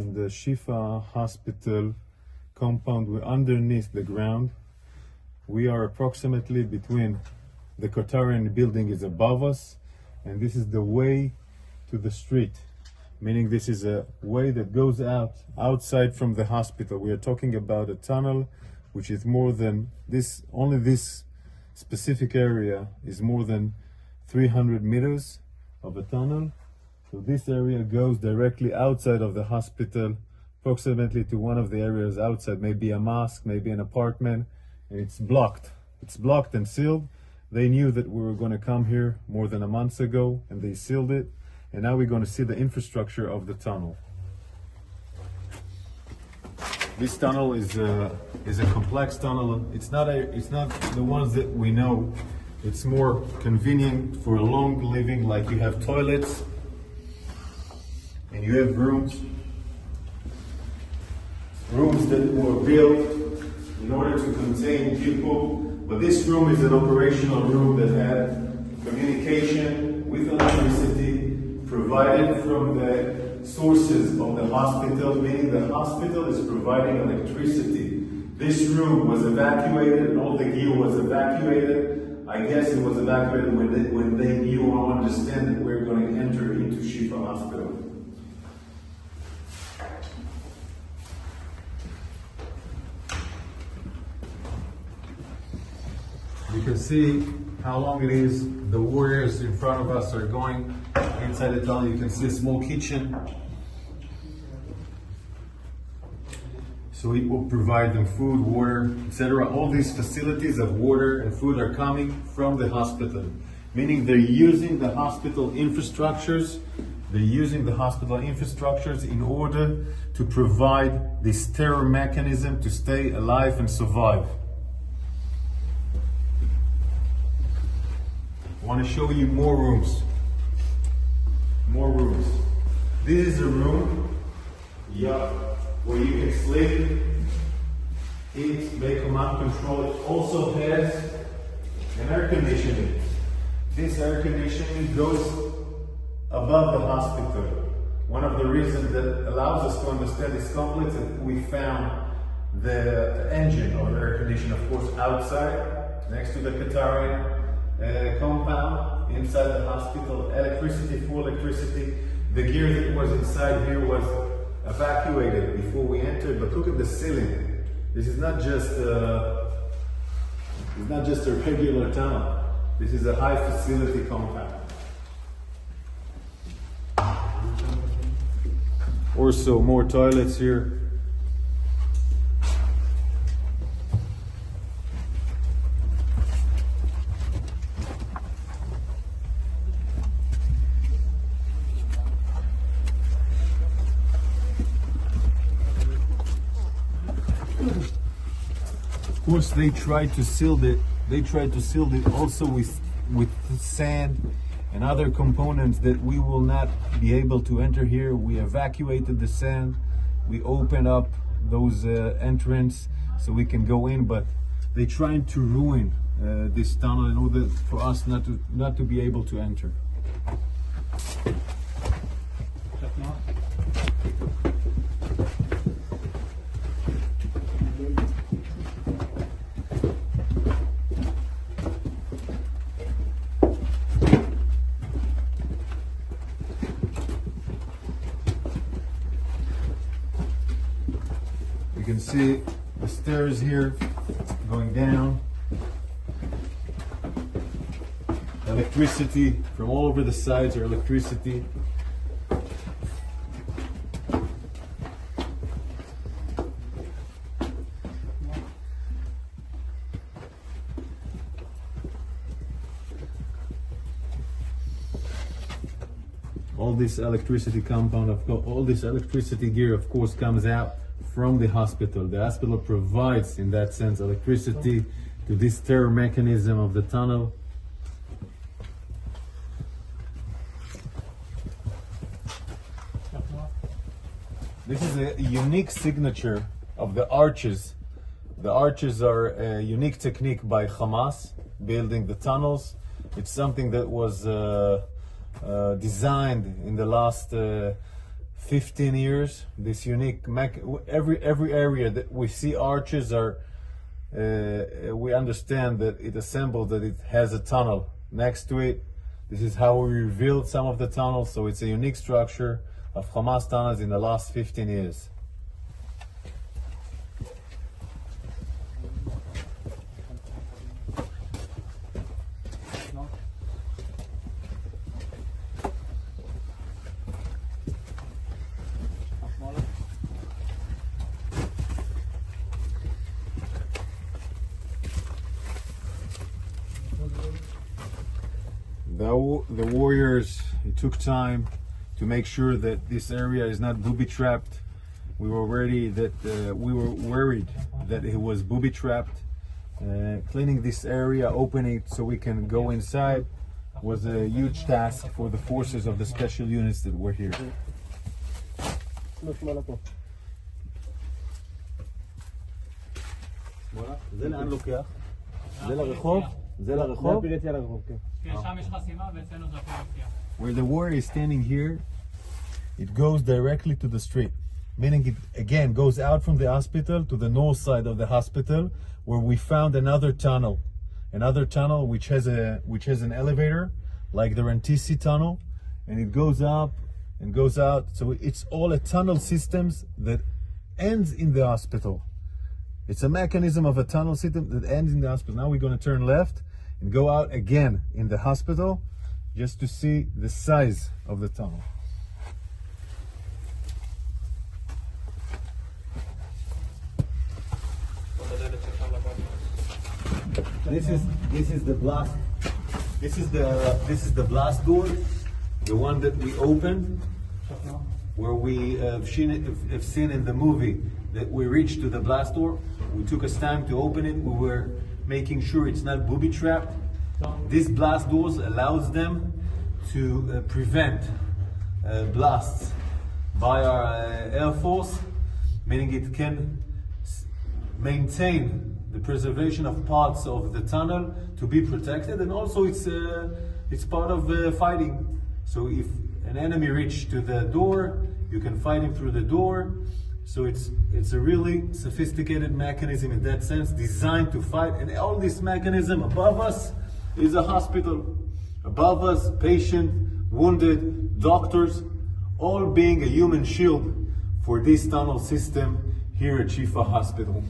in the Shiefa hospital compound. We're underneath the ground. We are approximately between the Qatarian building is above us, and this is the way to the street, meaning this is a way that goes outside from the hospital. We are talking about a tunnel which is more than this, only this specific area is more than 300 meters of a tunnel. So this area goes directly outside of the hospital, approximately to one of the areas outside, maybe a mosque, maybe an apartment, and it's blocked. It's blocked and sealed. They knew that we were going to come here more than a month ago, and they sealed it. And now we're going to see the infrastructure of the tunnel. This tunnel is a complex tunnel. It's not the ones that we know. It's more convenient for a long living, like you have toilets and you have rooms that were built in order to contain people. But this room is an operational room that had communication with electricity provided from the sources of the hospital, meaning the hospital is providing electricity. This room was evacuated and all the gear was evacuated. I guess it was evacuated when they knew or understand that we're going to enter into Shiefa Hospital. You can see how long it is. The warriors in front of us are going inside the tunnel. You can see a small kitchen. So it will provide them food, water, etc. All these facilities of water and food are coming from the hospital, meaning they're using the hospital infrastructures. They're using the hospital infrastructures in order to provide this terror mechanism to stay alive and survive. I want to show you more rooms. More rooms. This is a room, where you can sleep, eat, make command control. It also has an air conditioning. This air conditioning goes above the hospital. One of the reasons that allows us to understand this complex is that we found the engine of the air conditioner, of course, outside, next to the Qatarian compound, inside the hospital. Electricity, full electricity. The gear that was inside here was evacuated before we entered, but look at the ceiling. This is not just a regular tunnel. This is a high facility compound. Also more toilets here. Of course, they tried to seal it. They tried to seal it also with sand and other components that we will not be able to enter here. We evacuated the sand. We opened up those entrance so we can go in, but they trying to ruin this tunnel in order for us not to be able to enter. You can see the stairs here going down. Electricity from all over the sides are electricity. All this electricity compound, all this electricity gear, of course, comes out from the hospital. The hospital provides, in that sense, electricity to this terror mechanism of the tunnel. This is a unique signature of the arches. The arches are a unique technique by Hamas, building the tunnels. It's something that was designed in the last 15 years. This unique every area that we see arches are we understand that it assembled, that it has a tunnel next to it. This is how we revealed some of the tunnels, so it's a unique structure of Hamas tunnels in the last 15 years. The warriors, it took time to make sure that this area is not booby trapped. We were worried that it was booby trapped. Cleaning this area, opening it so we can go inside, was a huge task for the forces of the special units that were here. זה לאן לוקח? זה לרחוב? זה לרחוב? Where the warrior is standing here, it goes directly to the street, meaning it again goes out from the hospital to the north side of the hospital, where we found another tunnel which has an elevator like the Rantisi tunnel, and it goes up and goes out. So it's all a tunnel systems that ends in the hospital. It's a mechanism of a tunnel system that ends in the hospital. Now we're going to turn left and go out again in the hospital just to see the size of the tunnel. This is the blast. This is the blast door, the one that we opened, where we have seen in the movie that we reached to the blast door. We took us time to open it. We were making sure it's not booby trapped. These blast doors allows them to prevent blasts by our Air Force, meaning it can maintain the preservation of parts of the tunnel to be protected, and also it's part of fighting. So if an enemy reaches to the door, you can fight him through the door. So it's a really sophisticated mechanism in that sense, designed to fight. And all this mechanism above us is a hospital. Above us, patient, wounded, doctors, all being a human shield for this tunnel system here at Shiefa Hospital.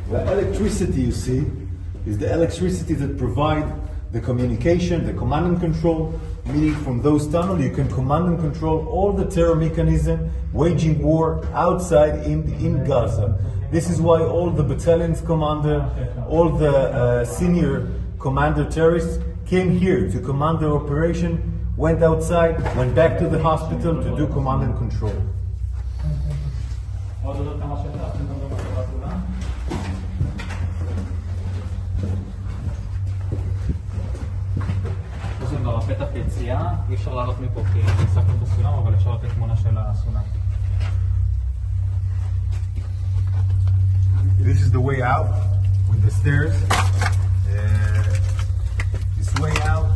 The electricity you see is the electricity that provide the communication, the command and control, meaning from those tunnels you can command and control all the terror mechanism waging war outside in Gaza. This is why all the battalion's commander, all the senior commander terrorists came here to command their operation, went outside, went back to the hospital to do command and control. פתח יציאה, אי אפשר לעלות מפה כי נסקנו את הסולם, אבל אפשר לתת תמונה של הסולם. This is the way out with the stairs. This way out,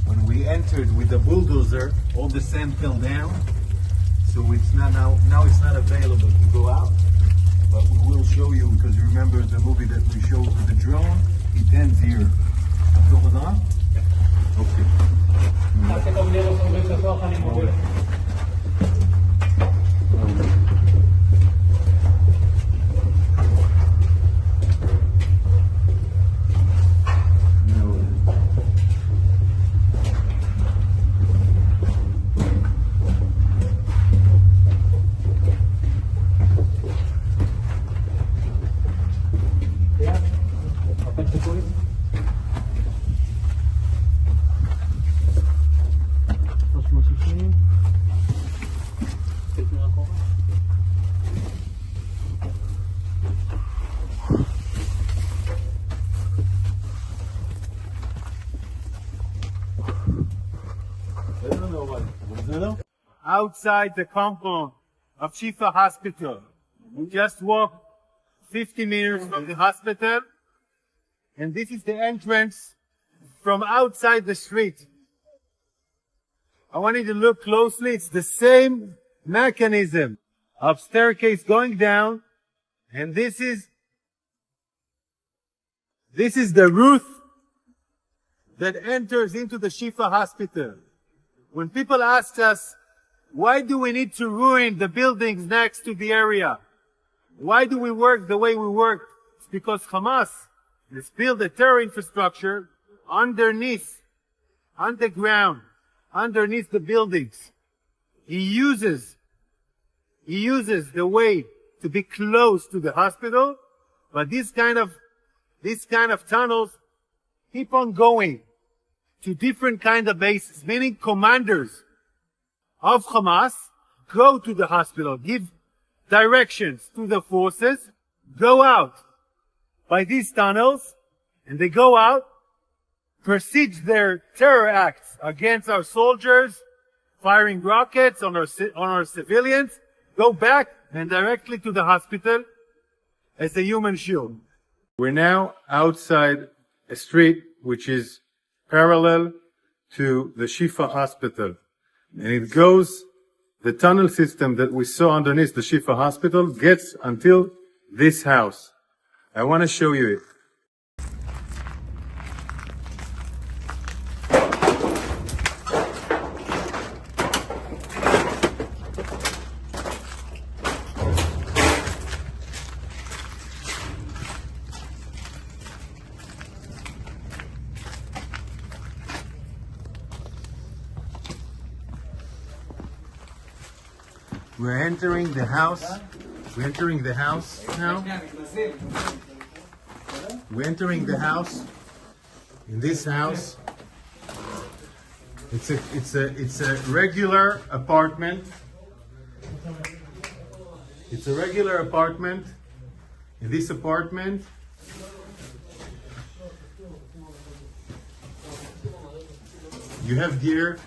when we entered with the bulldozer, all the sand fell down. So it's not now it's not available to go out. But we will show you, because you remember the movie that we showed with the drone, it ends here. Okay. Outside the compound of Shiefa Hospital, We just walked 50 meters from the hospital, and this is the entrance from outside the street. I want you to look closely. It's the same mechanism of staircase going down, and this is the roof that enters into the Shiefa hospital. When people ask us, why do we need to ruin the buildings next to the area? Why do we work the way we work? It's because Hamas has built a terror infrastructure underneath, underground, underneath the buildings. He uses the way to be close to the hospital, but these kind of tunnels keep on going to different kind of bases, meaning commanders of Hamas go to the hospital, give directions to the forces, go out by these tunnels, and they go out, proceed their terror acts against our soldiers, firing rockets on our civilians, go back and directly to the hospital as a human shield. We're now outside a street which is parallel to the Shiefa hospital. And it goes, the tunnel system that we saw underneath the Shiefa hospital gets until this house. I want to show you it. We're entering the house. We're entering the house now. We're entering the house. In this house, it's a regular apartment. It's a regular apartment. In this apartment, you have gear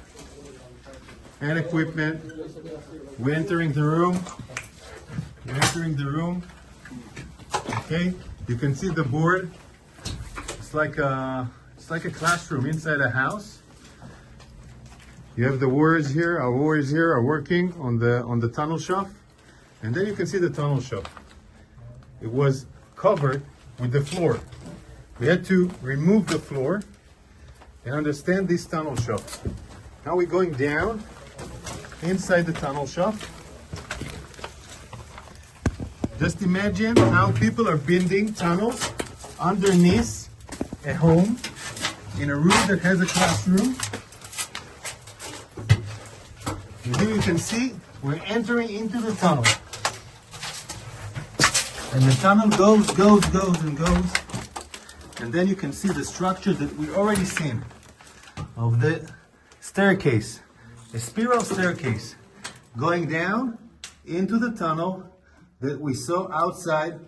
and equipment. We're entering the room. We're entering the room. Okay, you can see the board. It's like a classroom inside a house. You have the warriors here. Our warriors here are working on the tunnel shaft, and then you can see the tunnel shaft. It was covered with the floor. We had to remove the floor and understand this tunnel shaft. Now we're going down inside the tunnel shaft. Just imagine how people are building tunnels underneath a home in a room that has a classroom. And here you can see we're entering into the tunnel. And the tunnel goes and goes. And then you can see the structure that we already seen of the staircase. A spiral staircase going down into the tunnel that we saw outside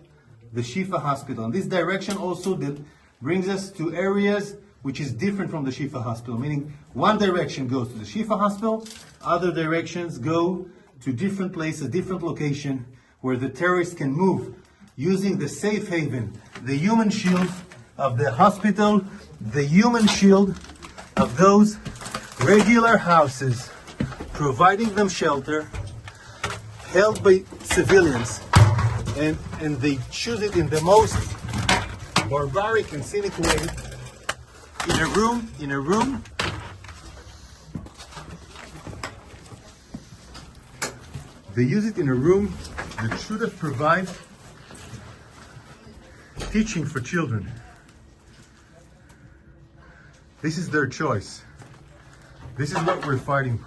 the Shiefa hospital. And this direction also that brings us to areas which is different from the Shiefa hospital, meaning one direction goes to the Shiefa hospital, other directions go to different places, different location where the terrorists can move using the safe haven, the human shield of the hospital, the human shield of those regular houses, providing them shelter, held by civilians, and they choose it in the most barbaric and cynic way. In a room, they use it in a room that should have provided teaching for children. This is their choice. This is what we're fighting.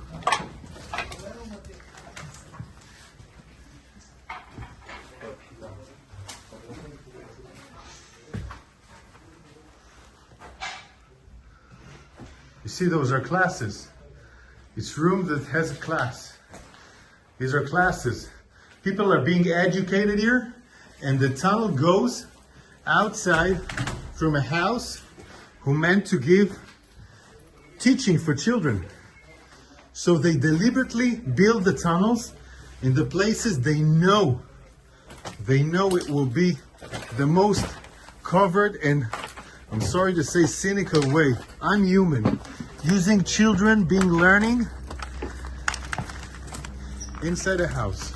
You see, those are classes. It's room that has a class. These are classes. People are being educated here, and the tunnel goes outside from a house who meant to give teaching for children. So they deliberately build the tunnels in the places they know They know it will be the most covered and, I'm sorry to say, cynical way, unhuman, using children being learning inside a house.